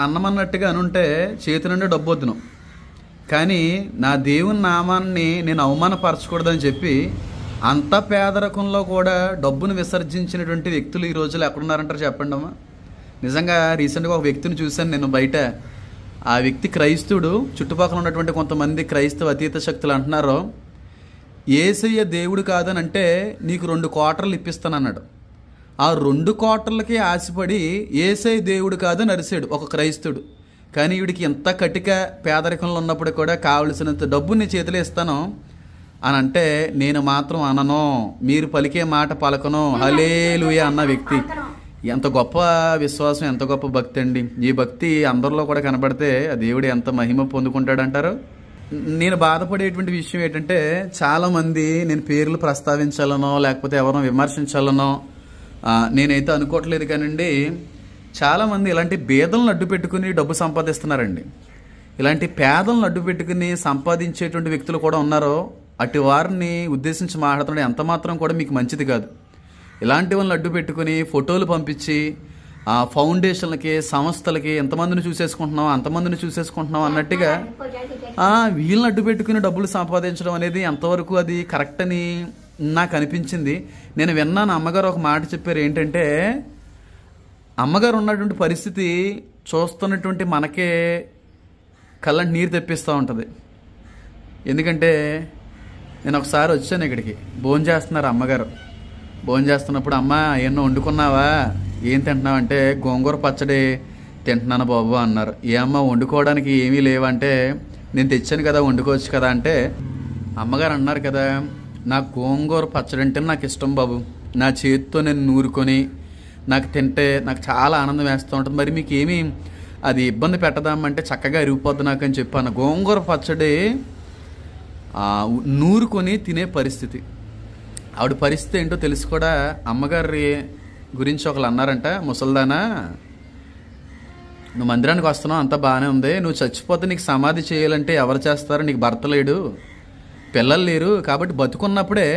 అన్నమన్నట్టుగా అనుంటే చేతి నుండి డబ్బు వద్దును, కానీ నా దేవుని నామాన్ని నేను అవమానపరచకూడదని చెప్పి అంత పేదరికంలో కూడా డబ్బును విసర్జించినటువంటి వ్యక్తులు ఈ రోజుల్లో ఎక్కడున్నారంటారు చెప్పండి అమ్మా. నిజంగా రీసెంట్గా ఒక వ్యక్తిని చూశాను నేను బయట. ఆ వ్యక్తి క్రైస్తవుడు. చుట్టుపక్కల ఉన్నటువంటి కొంతమంది క్రైస్తవ అతీత శక్తులు అంటున్నారు, యేసయ్య దేవుడు కాదని అంటే నీకు 2 క్వార్టర్లు ఇప్పిస్తానన్నాడు. ఆ 2 క్వార్టర్లకి ఆశపడి యేసయ్య దేవుడు కాదని అరిశాడు ఒక క్రైస్తవుడు. కానీ వీడికి ఎంత కటిక పేదరికంలో ఉన్నప్పుడు కూడా కావలసినంత డబ్బు నీ చేతిలో ఇస్తాను అని అంటే నేను మాత్రం అనను, మీరు పలికే మాట పలకను, హల్లెలూయా అన్న వ్యక్తి. ఎంత గొప్ప విశ్వాసం, ఎంత గొప్ప భక్తి అండి. ఈ భక్తి అందరిలో కూడా కనబడితే ఆ దేవుడు ఎంత మహిమ పొందుకుంటాడంటారు. నేను బాధపడేటువంటి విషయం ఏంటంటే, చాలామంది నేను పేర్లు ప్రస్తావించాలనో లేకపోతే ఎవరినో విమర్శించాలనో నేనైతే అనుకోవట్లేదు కానండి, చాలామంది ఇలాంటి బేదలను అడ్డు పెట్టుకుని డబ్బు సంపాదిస్తున్నారండి. ఇలాంటి పేదలను అడ్డు పెట్టుకుని సంపాదించేటువంటి వ్యక్తులు కూడా ఉన్నారో అటు వారిని ఉద్దేశించి మాట్లాడుతుంటే ఎంత మాత్రం కూడా మీకు మంచిది కాదు. ఇలాంటి వాళ్ళని అడ్డు పెట్టుకుని ఫోటోలు పంపించి ఫౌండేషన్లకి, సంస్థలకి ఎంతమందిని చూసేసుకుంటున్నాం అంతమందిని చూసేసుకుంటున్నాం అన్నట్టుగా వీళ్ళని అడ్డు పెట్టుకుని డబ్బులు సంపాదించడం అనేది ఎంతవరకు అది కరెక్ట్ అని నాకు అనిపించింది. నేను విన్నాను, అమ్మగారు ఒక మాట చెప్పారు. ఏంటంటే, అమ్మగారు ఉన్నటువంటి పరిస్థితి చూస్తున్నటువంటి మనకే కళ్ళంటి నీరు తెప్పిస్తూ ఉంటుంది. ఎందుకంటే నేను ఒకసారి వచ్చాను ఇక్కడికి, భోజనం చేస్తున్నారు అమ్మగారు. భోజనం చేస్తున్నప్పుడు, అమ్మ ఏమన్నా వండుకున్నావా, ఏం తింటున్నావు అంటే, గోంగూర పచ్చడి తింటున్నాను బాబు అన్నారు. ఏమన్నా వండుకోవడానికి ఏమీ లేవంటే, నేను తెచ్చాను కదా వండుకోవచ్చు కదా అంటే, అమ్మగారు అన్నారు కదా, నాకు గోంగూర పచ్చడి అంటే నాకు ఇష్టం బాబు, నా చేతితో నేను నూరుకొని నాకు తింటే నాకు చాలా ఆనందం వేస్తూ ఉంటుంది, మరి మీకు ఏమీ అది ఇబ్బంది పెట్టదామంటే చక్కగా ఇరిగిపోద్ది నాకు అని చెప్పాను. గోంగూర పచ్చడి నూరుకొని తినే పరిస్థితి. ఆవిడ పరిస్థితి ఏంటో తెలిసి కూడా అమ్మగారి గురించి ఒకళ్ళు అన్నారంట, ముసల్దానా నువ్వు మందిరానికి వస్తున్నావు అంతా బాగానే ఉంది, నువ్వు చచ్చిపోతే నీకు సమాధి చేయాలంటే ఎవరు చేస్తారు, నీకు భర్త లేడు పిల్లలు లేరు, కాబట్టి బతుకున్నప్పుడే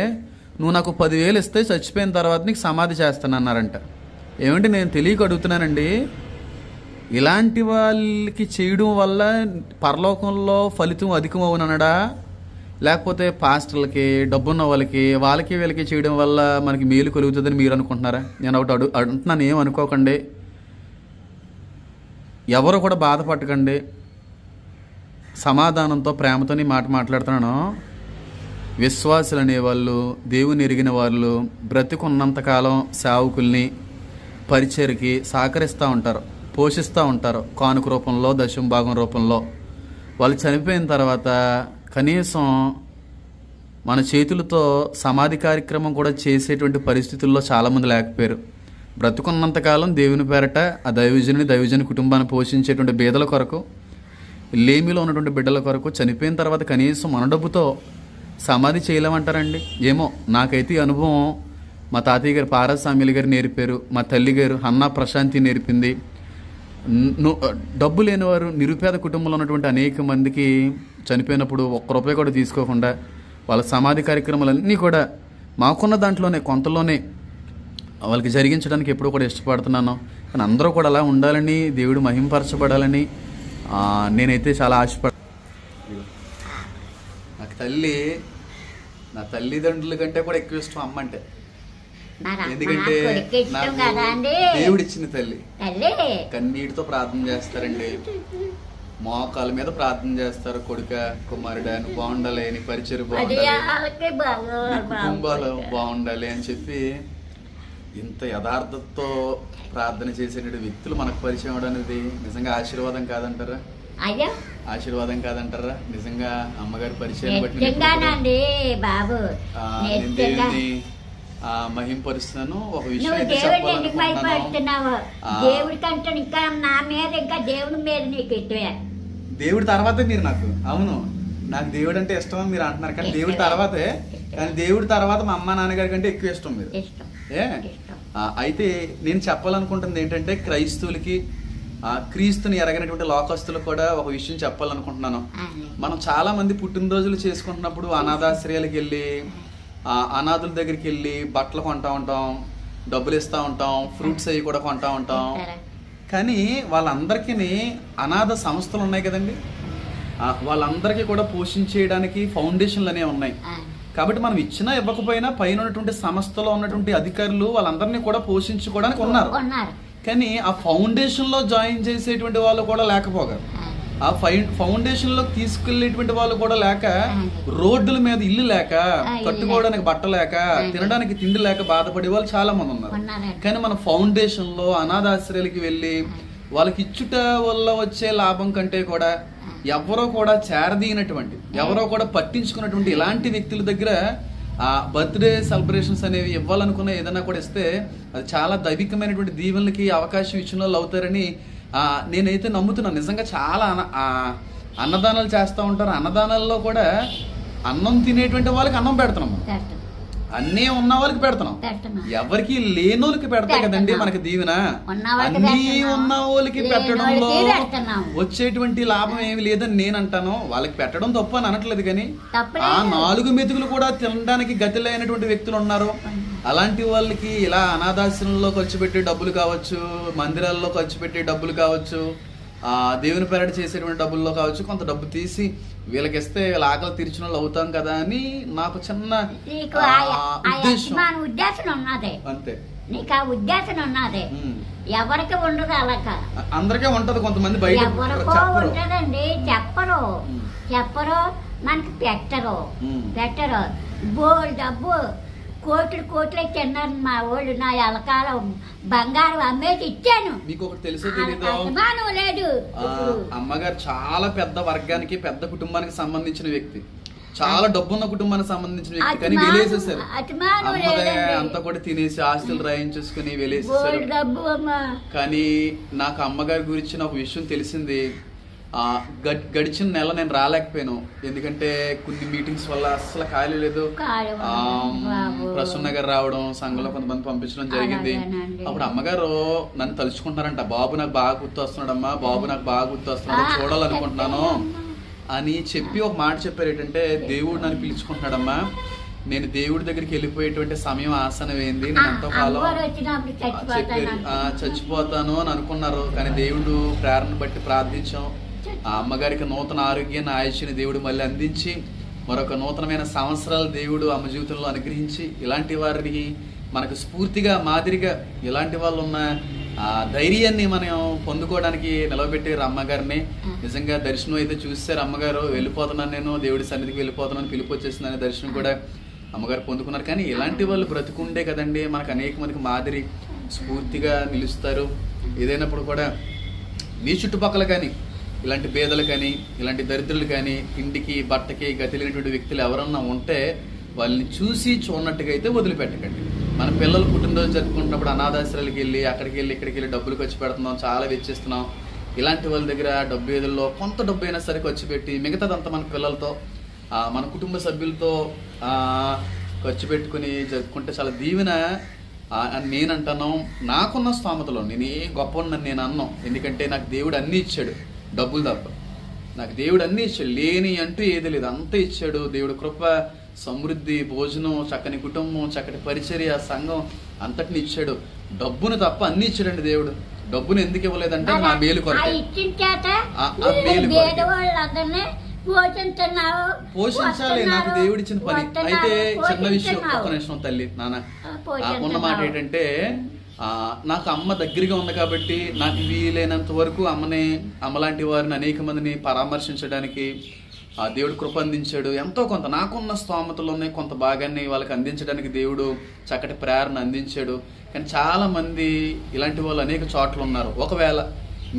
నువ్వు నాకు 10,000 ఇస్తే చచ్చిపోయిన తర్వాత నీకు సమాధి చేస్తాను అన్నారంట. ఏమంటే నేను తెలియక అడుగుతున్నానండి, ఇలాంటి వాళ్ళకి చేయడం వల్ల పరలోకంలో ఫలితం అధికం అవునన్నాడా, లేకపోతే పాస్టర్లకి డబ్బున్న వాళ్ళకి వీళ్ళకి చేయడం వల్ల మనకి మేలు కలుగుతుందని మీరు అనుకుంటున్నారా? నేను ఒకటి అంటున్నాను, ఏమనుకోకండి, ఎవరు కూడా బాధపడకండి, సమాధానంతో ప్రేమతోని మాట్లాడుతున్నాను. విశ్వాసులు అనేవాళ్ళు, దేవుని ఎరిగిన వాళ్ళు బ్రతికున్నంతకాలం సేవకుల్ని పరిచర్కి సహకరిస్తూ ఉంటారు, పోషిస్తూ ఉంటారు, కానుక రూపంలో, దశమ భాగం రూపంలో. వాళ్ళు చనిపోయిన తర్వాత కనీసం మన చేతులతో సమాధి కార్యక్రమం కూడా చేసేటువంటి పరిస్థితుల్లో చాలామంది లేకపోయారు. బ్రతుకున్నంతకాలం దేవుని పేరట ఆ దైవజని కుటుంబాన్ని పోషించేటువంటి బీదల కొరకు, లేమిలో ఉన్నటువంటి బిడ్డల కొరకు చనిపోయిన తర్వాత కనీసం మన డబ్బుతో సమాధి చేయలేమంటారండి. ఏమో నాకైతే ఈ అనుభవం మా తాతయ్య గారు పారస్వామ్యులు గారు నేర్పారు, మా తల్లి గారు అన్నా ప్రశాంతి నేర్పింది. డబ్బు లేనివారు, నిరుపేద కుటుంబంలో ఉన్నటువంటి అనేక మందికి చనిపోయినప్పుడు ఒక్క రూపాయి కూడా తీసుకోకుండా వాళ్ళ సమాధి కార్యక్రమాలన్నీ కూడా మాకున్న దాంట్లోనే కొంతలోనే వాళ్ళకి జరిగించడానికి ఎప్పుడు కూడా ఇష్టపడుతున్నాను. కానీ అందరూ కూడా అలా ఉండాలని, దేవుడు మహింపరచబడాలని నేనైతే చాలా ఆశపడ. నాకు నా తల్లిదండ్రుల కంటే కూడా ఎక్కువ ఇష్టం అమ్మ అంటే. ఎందుకంటే దేవుడు ఇచ్చిన తల్లి. కన్నీటితో ప్రార్థన చేస్తారండి, మోకాల మీద ప్రార్థన చేస్తారు. కొడుక కుమారుడా నువ్వు బాగుండాలి, నీ పరిచయం బాగుండాలి, కుటుంబాలు బాగుండాలి అని చెప్పి ఇంత యథార్థతతో ప్రార్థన చేసేటువంటి వ్యక్తులు మనకు పరిచయం అవడం అనేది నిజంగా ఆశీర్వాదం కాదంటారా? ఆశీర్వాదం కాదంటారా? నిజంగా అమ్మగారి పరిచయం బట్టి నేను దేవుని మహింపరుస్తున్నాను. ఒక విషయం అయితే చెప్పాలనుకుంటున్నాను. దేవుడి తర్వాతే మీరు నాకు. అవును, నాకు దేవుడు అంటే ఇష్టం అని మీరు అంటున్నారు, కానీ దేవుడి తర్వాతే. కానీ దేవుడి తర్వాత మా అమ్మ నాన్నగారి కంటే ఎక్కువ ఇష్టం మీరు. అయితే నేను చెప్పాలనుకుంటుంది ఏంటంటే క్రైస్తవులకి, క్రీస్తుని ఎరగనటువంటి లోకస్తులు కూడా ఒక విషయం చెప్పాలనుకుంటున్నాను. మనం చాలా మంది పుట్టినరోజులు చేసుకుంటున్నప్పుడు అనాథాశ్రయాలకు వెళ్ళి, అనాథుల దగ్గరికి వెళ్ళి బట్టలు కొంటా ఉంటాం, డబ్బులు ఇస్తూ ఉంటాం, ఫ్రూట్స్ అవి కూడా కొంటా ఉంటాం. కానీ వాళ్ళందరికీ అనాథ సంస్థలు ఉన్నాయి కదండి, వాళ్ళందరికీ కూడా పోషించేయడానికి ఫౌండేషన్లు అనేవి ఉన్నాయి. కాబట్టి మనం ఇచ్చినా ఇవ్వకపోయినా పైన ఉన్నటువంటి సంస్థలో ఉన్నటువంటి అధికారులు వాళ్ళందరినీ కూడా పోషించుకోవడానికి ఉన్నారు. కానీ ఆ ఫౌండేషన్ లో జాయిన్ చేసేటువంటి వాళ్ళు కూడా లేకపోగారు, ఆ ఫౌండేషన్ లో తీసుకెళ్లేటువంటి వాళ్ళు కూడా లేక, రోడ్డుల మీద ఇల్లు లేక, కట్టుకోవడానికి బట్ట లేక, తినడానికి తిండి లేక బాధపడే వాళ్ళు చాలా మంది ఉన్నారు. కానీ మన ఫౌండేషన్ లో అనాథాశ్రయాలకి వెళ్ళి వాళ్ళకి ఇచ్చుట వల్ల వచ్చే లాభం కంటే కూడా ఎవరో కూడా చేరదీనటువంటి, ఎవరో కూడా పట్టించుకున్నటువంటి ఇలాంటి వ్యక్తుల దగ్గర బర్త్డే సెలబ్రేషన్స్ అనేవి ఇవ్వాలనుకున్న ఏదైనా కూడా ఇస్తే అది చాలా దైవికమైనటువంటి దీవెనలకి అవకాశం ఇచ్చిన వాళ్ళు అవుతారని నేనైతే నమ్ముతున్నాను. నిజంగా చాలా అన్నదానాలు చేస్తూ ఉంటారు. అన్నదానాల్లో కూడా అన్నం తినేటువంటి వాళ్ళకి అన్నం పెడుతున్నాం, అన్నీ ఉన్న వాళ్ళకి పెడుతున్నాం, ఎవరికి లేనోళ్ళకి పెడతాయి కదండి మనకి దీవెన. అన్నీ ఉన్న వాళ్ళకి పెట్టడంలో వచ్చేటువంటి లాభం ఏమి లేదని నేను అంటాను. వాళ్ళకి పెట్టడం తప్పు అని అనట్లేదు, కానీ ఆ 4 మెతుకులు కూడా తినడానికి గతి లేనటువంటి వ్యక్తులు ఉన్నారు. అలాంటి వాళ్ళకి ఇలా అనాథాశ్రమంలో ఖర్చు పెట్టే డబ్బులు కావచ్చు, మందిరాల్లో ఖర్చు పెట్టే డబ్బులు కావచ్చు, దేవుని పేరట చేసేటువంటి డబ్బుల్లో కావచ్చు, కొంత డబ్బు తీసి వీళ్ళకి ఇస్తే వీళ్ళ ఆకలి తీర్చిన వాళ్ళు అవుతాం కదా అని నాకు చిన్న ఉద్దేశం. అంతే, నీకు ఆ ఉద్దేశం ఉన్నది, ఎవరికి ఉండదు. అలాగా అందరికీ ఉంటది, కొంతమంది బయట ఎవరికో ఉంటదండి. చెప్పరు మనకి పెట్టరు. బోల్ డబ్బు కోట్లు తిన్నారు మా వాళ్ళు. నా ఎలకాల బంగారం అమ్మేసి ఇచ్చాను. మీకు ఒకటి తెలుసో తెలీదో, లేదు అమ్మగారు చాలా పెద్ద వర్గానికి, పెద్ద కుటుంబానికి సంబంధించిన వ్యక్తి, చాలా డబ్బున్న కుటుంబానికి సంబంధించిన వ్యక్తి. కానీ వెలేసేసారు, అంతా కూడా తినేసి ఆస్తులు రాయించేసుకుని వెలేసేసారు. కానీ నాకు అమ్మగారి గురించి ఒక విషయం తెలిసింది. గడిచిన నెల నేను రాలేకపోయాను, ఎందుకంటే కొన్ని మీటింగ్స్ వల్ల అసలు ఖాళీ లేదు. ప్రసన్న గారు రావడం, సంఘంలో కొంతమంది పంపించడం జరిగింది. అప్పుడు అమ్మగారు నన్ను తలుచుకుంటున్నారంట, బాబు నాకు బాగా గుర్తు వస్తున్నాడమ్మా, బాబు నాకు బాగా గుర్తు వస్తున్నాడు, చూడాలనుకుంటున్నాను అని చెప్పి ఒక మాట చెప్పారు. ఏంటంటే దేవుడు నన్ను పిలుచుకుంటున్నాడమ్మా, నేను దేవుడి దగ్గరికి వెళ్ళిపోయేటువంటి సమయం ఆసనమైంది, నేను ఎంతో కాలం చెప్పారు చచ్చిపోతాను అని అనుకున్నారు. కానీ దేవుడు ప్రేరణ బట్టి ప్రార్థించాం. ఆ అమ్మగారికి నూతన ఆరోగ్యాన్ని, ఆయుష్ని దేవుడు మళ్ళీ అందించి మరొక నూతనమైన సంవత్సరాలు దేవుడు అమ్మ జీవితంలో అనుగ్రహించి, ఇలాంటి వారికి మనకు స్ఫూర్తిగా మాదిరిగా ఇలాంటి వాళ్ళు ఉన్న ధైర్యాన్ని మనం పొందుకోవడానికి నిలబెట్టారు అమ్మగారిని. నిజంగా దర్శనం అయితే చూసారు అమ్మగారు, వెళ్ళిపోతున్నాను నేను దేవుడి సన్నిధికి వెళ్ళిపోతున్నాను, పిలుపు వచ్చేసిందనే దర్శనం కూడా అమ్మగారు పొందుకున్నారు. కానీ ఇలాంటి వాళ్ళు బ్రతుకుండే కదండి మనకు అనేక మందికి మాదిరి, స్ఫూర్తిగా నిలుస్తారు. ఏదైనప్పుడు కూడా మీ చుట్టుపక్కల కానీ ఇలాంటి పేదలు కానీ, ఇలాంటి దరిద్రులు కానీ, తిండికి బట్టకి గతి లేనటువంటి వ్యక్తులు ఎవరన్నా ఉంటే వాళ్ళని చూసి చూడనట్టుగా అయితే వదిలిపెట్టకండి. మన పిల్లలు పుట్టినరోజు జరుపుకుంటున్నప్పుడు అనాథాశ్రయాలకు వెళ్ళి అక్కడికి వెళ్ళి ఇక్కడికి వెళ్ళి డబ్బులు ఖర్చు పెడుతున్నాం, చాలా వెచ్చిస్తున్నాం. ఇలాంటి వాళ్ళ దగ్గర డబ్బు ఏదుల్లో కొంత డబ్బు అయినా సరే ఖర్చు పెట్టి మిగతాదంతా మన పిల్లలతో, మన కుటుంబ సభ్యులతో ఖర్చు పెట్టుకుని జరుపుకుంటే చాలా దీవెన అని నేను అంటాను. నాకున్న స్తోమతలో నేను ఏ గొప్ప నేను అన్నాను, ఎందుకంటే నాకు దేవుడు అన్నీ ఇచ్చాడు, డబ్బులు తప్ప. నాకు దేవుడు అన్ని ఇచ్చాడు, లేని అంటూ ఏది లేదు, అంతా ఇచ్చాడు. దేవుడు కృప, సమృద్ధి, భోజనం, చక్కని కుటుంబం, చక్కటి పరిచర్య, సంఘం అంతటిని ఇచ్చాడు. డబ్బును తప్ప అన్ని ఇచ్చాడండి దేవుడు. డబ్బును ఎందుకు ఇవ్వలేదంటే నా మేలు కొరకే. పోషించాలి, నాకు దేవుడు ఇచ్చిన పని. అయితే చిన్న విషయం, ఒక్క నిమిషం తల్లి నాన్న, ఉన్న మాట ఏంటంటే నాకు అమ్మ దగ్గరగా ఉంది కాబట్టి నాకు వీలైనంత వరకు అమ్మలాంటి వారిని అనేక మందిని పరామర్శించడానికి ఆ దేవుడు కృప అందించాడు. ఎంతో కొంత నాకున్న స్తోమతలోనే కొంత భాగాన్ని వాళ్ళకి అందించడానికి దేవుడు చక్కటి ప్రేరణ అందించాడు. కానీ చాలా మంది ఇలాంటి వాళ్ళు అనేక చోట్ల ఉన్నారు. ఒకవేళ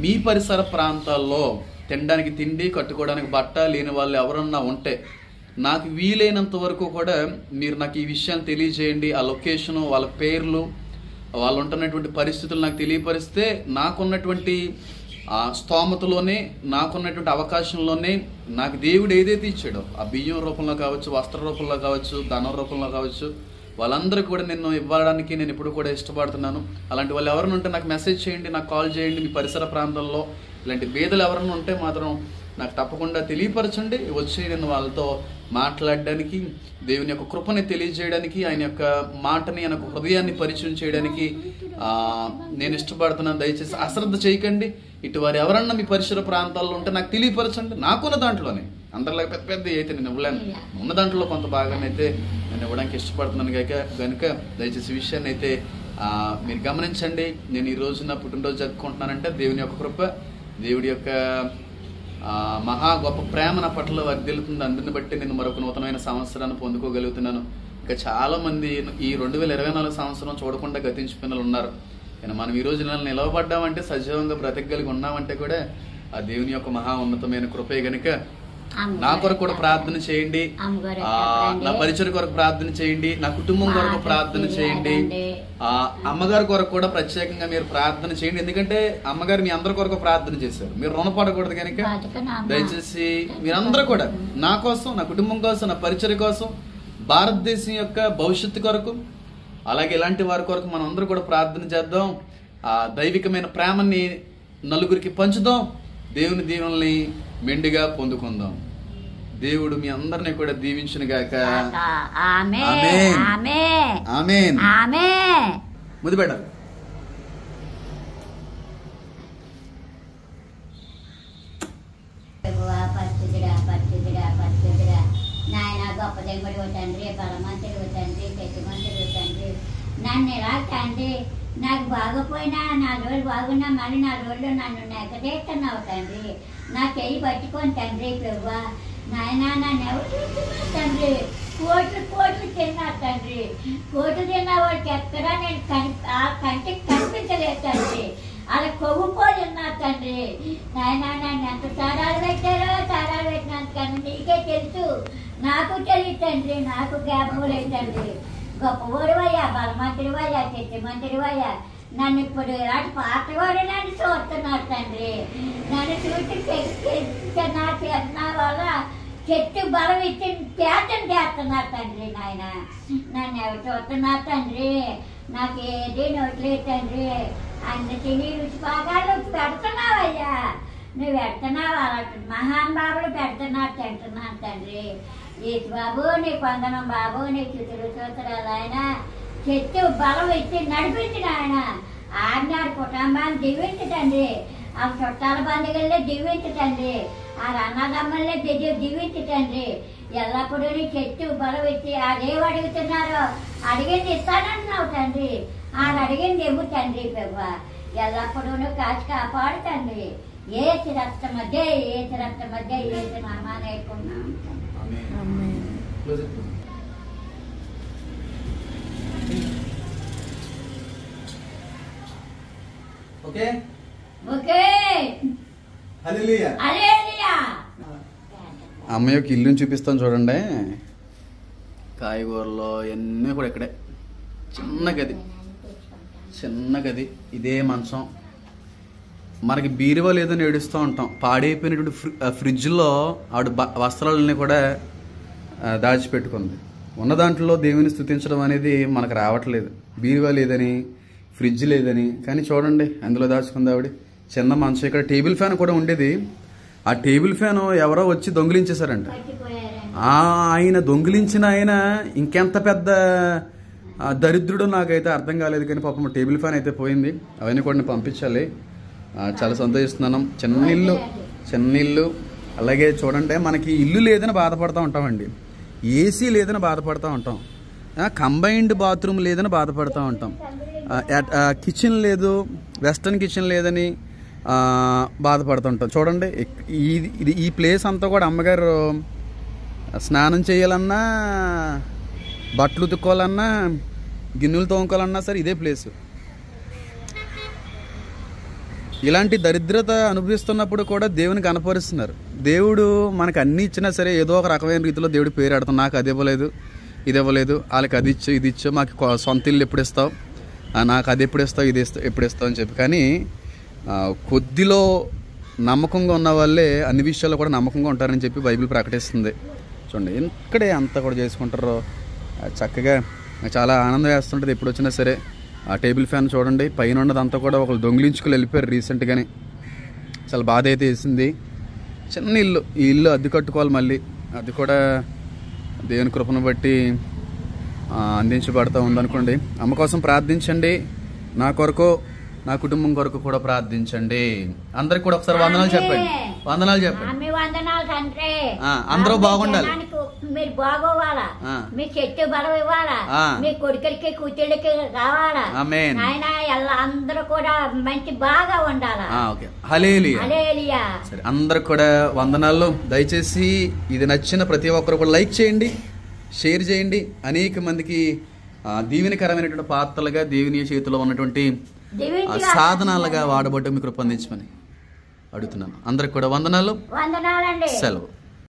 మీ పరిసర ప్రాంతాల్లో తినడానికి తిండి, కట్టుకోవడానికి బట్ట లేని వాళ్ళు ఎవరన్నా ఉంటే నాకు వీలైనంత వరకు కూడా మీరు నాకు ఈ విషయాన్ని తెలియజేయండి. ఆ లొకేషను, వాళ్ళ పేర్లు, వాళ్ళు ఉంటున్నటువంటి పరిస్థితులు నాకు తెలియపరిస్తే నాకున్నటువంటి స్తోమతలోనే, నాకున్నటువంటి అవకాశంలోనే నాకు దేవుడు ఏదైతే ఇచ్చాడో ఆ బియ్యం రూపంలో కావచ్చు, వస్త్ర రూపంలో కావచ్చు, ధనం రూపంలో కావచ్చు, వాళ్ళందరూ కూడా నేను ఇవ్వడానికి నేను ఇప్పుడు కూడా ఇష్టపడుతున్నాను. అలాంటి వాళ్ళు ఎవరైనా ఉంటే నాకు మెసేజ్ చేయండి, నాకు కాల్ చేయండి. మీ పరిసర ప్రాంతంలో ఇలాంటి బేదలు ఎవరైనా ఉంటే మాత్రం నాకు తప్పకుండా తెలియపరచండి. వచ్చి నేను వాళ్ళతో మాట్లాడడానికి, దేవుని యొక్క కృపని తెలియజేయడానికి, ఆయన యొక్క మాటని, ఆయన హృదయాన్ని పరిచయం చేయడానికి నేను ఇష్టపడుతున్నాను. దయచేసి అశ్రద్ధ చేయకండి. ఇటు వారు ఎవరన్నా మీ పరిసర ప్రాంతాల్లో ఉంటే నాకు తెలియపరచండి. నాకున్న దాంట్లోనే, అందరిలాగా పెద్ద పెద్ద అయితే నేను ఇవ్వలేను, ఉన్న దాంట్లో కొంత భాగాన్ని అయితే నేను ఇవ్వడానికి ఇష్టపడుతున్నాను కనుక దయచేసి విషయాన్ని అయితే మీరు గమనించండి. నేను ఈ రోజు నా పుట్టినరోజు జరుపుకుంటున్నానంటే దేవుని యొక్క కృప, దేవుడి యొక్క మహా గొప్ప ప్రేమ నా పట్ల వర్ధిల్లుతుంది. అందుని బట్టి నేను మరొక నూతనమైన సంవత్సరాన్ని పొందుకోగలుగుతున్నాను. ఇంకా చాలా మంది ఈ 2024 సంవత్సరం చూడకుండా గతించిపోయిన ఉన్నారు. కానీ మనం ఈ రోజు నిలవబడ్డామంటే, సజీవంగా బ్రతకగలిగి ఉన్నామంటే కూడా ఆ దేవుని యొక్క మహా ఉన్నతమైన కృపే. గనుక నా కొరకు కూడా ప్రార్థన చేయండి, నా పరిచయం కొరకు ప్రార్థన చేయండి, నా కుటుంబం కొరకు ప్రార్థన చేయండి, అమ్మగారి కొరకు కూడా ప్రత్యేకంగా మీరు ప్రార్థన చేయండి. ఎందుకంటే అమ్మగారు మీ అందరి కొరకు ప్రార్థన చేశారు. మీరు రుణపడకూడదు కనుక దయచేసి మీరందరూ కూడా నా కోసం, నా కుటుంబం కోసం, నా పరిచయం కోసం, భారతదేశం యొక్క భవిష్యత్తు కొరకు, అలాగే ఇలాంటి వారి కొరకు మనం అందరూ కూడా ప్రార్థన చేద్దాం. ఆ దైవికమైన ప్రేమని నలుగురికి పంచుదాం. దేవుని దీవెనల్ని మెండుగా పొందుకుందాం. దేవుడు మీ అందరినీ కూడా దీవించును గాక. ముదిబెడ నాయన గొప్ప దేవుడు తండ్రి, బలమంతుడు తండ్రి, శక్తిమంతుడు తండ్రి, నన్ను ఎలా తండ్రి నాకు బాగపోయినా 4 రోజులు బాగున్నా మళ్ళీ 4 రోజులు నన్ను నెగదేస్తున్నావు తండ్రి. నా చెయ్యి పట్టుకొని తండ్రి ప్రభువా నాయన నన్ను ఎవరు చూస్తున్నారు తండ్రి. కోట్లు తిన్నారు తండ్రి. కోట్లు తిన్న వాడికి ఎక్కడా నేను కంటికి కనిపించలేదు తండ్రి. అలా కొవ్వుపోయి ఉన్నారు తండ్రి. నాయన నన్ను ఎంత సారాలు పెట్టారో, సారాలు పెట్టినందుకన్నా నీకే తెలుసు, నాకు తెలియదు తండ్రి. నాకు జ్ఞాపకం లేదు తండ్రి. గొప్పవాడివయ్యా, బలమంతుడివయ్యా, శక్తిమంతుడివయ్యా. నన్ను ఇప్పుడు ఇలాంటి పాటవాడు నన్ను చూస్తున్నారు తండ్రి. నన్ను చూసి నా వల్ల చెట్టు బలం ఇచ్చి పేటను చేస్తున్నారు తండ్రి. నాయన నన్ను ఎవరు చూస్తున్నారు తండ్రి. నాకు ఏది నోట్లేదు తండ్రి. అన్నిటి నీ రుచి భాగాలు పెడుతున్నావయ్యా. నువ్వు పెడుతున్నావు, అలాంటి మహానుభావులు పెడుతున్నారు, తింటున్నాను తండ్రి. యేసు బాబు నీ వందనం బాబు, నీ స్తుతులు ఆయన. చెట్టు బలం ఇచ్చి నడిపించిన ఆయన. ఆజ్ఞాడు కుటుంబాన్ని దీవించటండి. ఆ చుట్టాల బంధువులే దీవించటండి. ఆ అన్నదమ్ములే దీవించటండి. ఎల్లప్పుడూ నీ చెట్టు బలం ఇచ్చి అదేవి అడుగుతున్నారో అడిగింది ఇస్తానంటున్నావు తండ్రి. అడిగింది ఇవ్వు తండ్రి ప్రభు. ఎల్లప్పుడూ కాచి కాపాడు తండ్రి. ఏసు రక్తం మధ్య ఏసు నామాన్ని వేసుకున్నాం. ఓకే ఓకే హల్లెలూయా. హల్లెలూయా. అమ్మ యొక్క ఇల్లుని చూపిస్తాను చూడండి. కాయగూరలో అన్నీ కూడా ఇక్కడే. చిన్న గది, ఇదే మంచం. మనకి బీరువా లేదని ఏడుస్తూ ఉంటాం. పాడైపోయినటువంటి ఫ్రిడ్జ్లో ఆవిడ వస్త్రాలని కూడా దాచిపెట్టుకుంది. ఉన్న దాంట్లో దేవుని స్తుతించడం అనేది మనకు రావట్లేదు. బీరువా లేదని, ఫ్రిడ్జ్ లేదని. కానీ చూడండి అందులో దాచుకుంది ఆవిడ. చిన్న మంచం, ఇక్కడ టేబుల్ ఫ్యాన్ కూడా ఉండేది. ఆ టేబుల్ ఫ్యాన్ ఎవరో వచ్చి దొంగిలించేశారంట. పట్టిపోయారండి. ఆయన దొంగిలించిన ఆయన ఇంకెంత పెద్ద దరిద్రుడు నాకైతే అర్థం కాలేదు. కానీ పాపం టేబుల్ ఫ్యాన్ అయితే పోయింది. అవన్నీ కూడా నేను పంపించాలి. చాలా సంతోషిస్తున్నాను. చిన్న ఇల్లు. అలాగే చూడండి, మనకి ఇల్లు లేదని బాధపడుతూ ఉంటామండి, ఏసీ లేదని బాధపడుతూ ఉంటాం, కంబైన్డ్ బాత్రూమ్ లేదని బాధపడుతూ ఉంటాం, కిచెన్ లేదు, వెస్టర్న్ కిచెన్ లేదని బాధపడుతుంటాం. చూడండి, ఈ ప్లేస్ అంతా కూడా అమ్మగారు స్నానం చేయాలన్నా, బట్టలు ఉతుక్కోవాలన్నా, గిన్నెలు తోముకోవాలన్నా సరే ఇదే ప్లేసు. ఇలాంటి దరిద్రత అనుభవిస్తున్నప్పుడు కూడా దేవుని కనపరుస్తున్నారు. దేవుడు మనకు అన్నీ ఇచ్చినా సరే ఏదో ఒక రకమైన రీతిలో దేవుడు పేరు ఆడుతాం. నాకు అది ఇవ్వలేదు, ఇది ఇవ్వలేదు, వాళ్ళకి అది ఇచ్చు, ఇది ఇచ్చు, మాకు సొంత ఇల్లు ఎప్పుడు ఇస్తావు, నాకు అది ఎప్పుడు ఇస్తావు, ఇది ఎప్పుడు ఇస్తావు అని చెప్పి. కానీ కొద్దిలో నమ్మకంగా ఉన్న వాళ్ళే అన్ని విషయాల్లో కూడా నమ్మకంగా ఉంటారని చెప్పి బైబిల్ ప్రకటిస్తుంది. చూడండి, ఇక్కడే అంతా కూడా చేసుకుంటారు చక్కగా. చాలా ఆనందం వేస్తుంటుంది ఎప్పుడు వచ్చినా సరే. ఆ టేబుల్ ఫ్యాన్ చూడండి, పైన ఉన్నదంతా కూడా ఒకళ్ళు దొంగిలించుకుని వెళ్ళిపోయారు రీసెంట్గానే. చాలా బాధ అయితే వేసింది. చిన్న ఇల్లు, ఈ ఇల్లు అద్దె కట్టుకోవాలి మళ్ళీ. అది కూడా దేవుని కృపను బట్టి అందించబడుతూ ఉందనుకోండి. అమ్మ కోసం ప్రార్థించండి, నా కొరకు, నా కుటుంబం కొరకు కూడా ప్రార్థించండి. అందరికి కూడా ఒకసారి వందనాలు చెప్పండి. వందనాలు చెప్పండి. వందనాలు తండ్రి. అందరూ బాగుండాలి, మీరు బాగోవాలా, మీ చెట్టు బలం ఇవ్వాలా, మీ కొడుకులకి కూతుళ్ళకి కావాలా, ఆయన అందరూ కూడా మంచి బాగా ఉండాలా. హల్లెలూయా. సరే, అందరికి కూడా వందనాలు. దయచేసి ఇది నచ్చిన ప్రతి ఒక్కరు కూడా లైక్ చేయండి, షేర్ చేయండి. అనేక మందికి దీవెనకరమైనటువంటి పాత్రలుగా దేవుని చేతిలో ఉన్నటువంటి సాధనాలుగా వాడబట్టు మీకు రూపొందించమని అడుగుతున్నాను. అందరికి కూడా వందనాలు. వందనాలండి. సెలవు.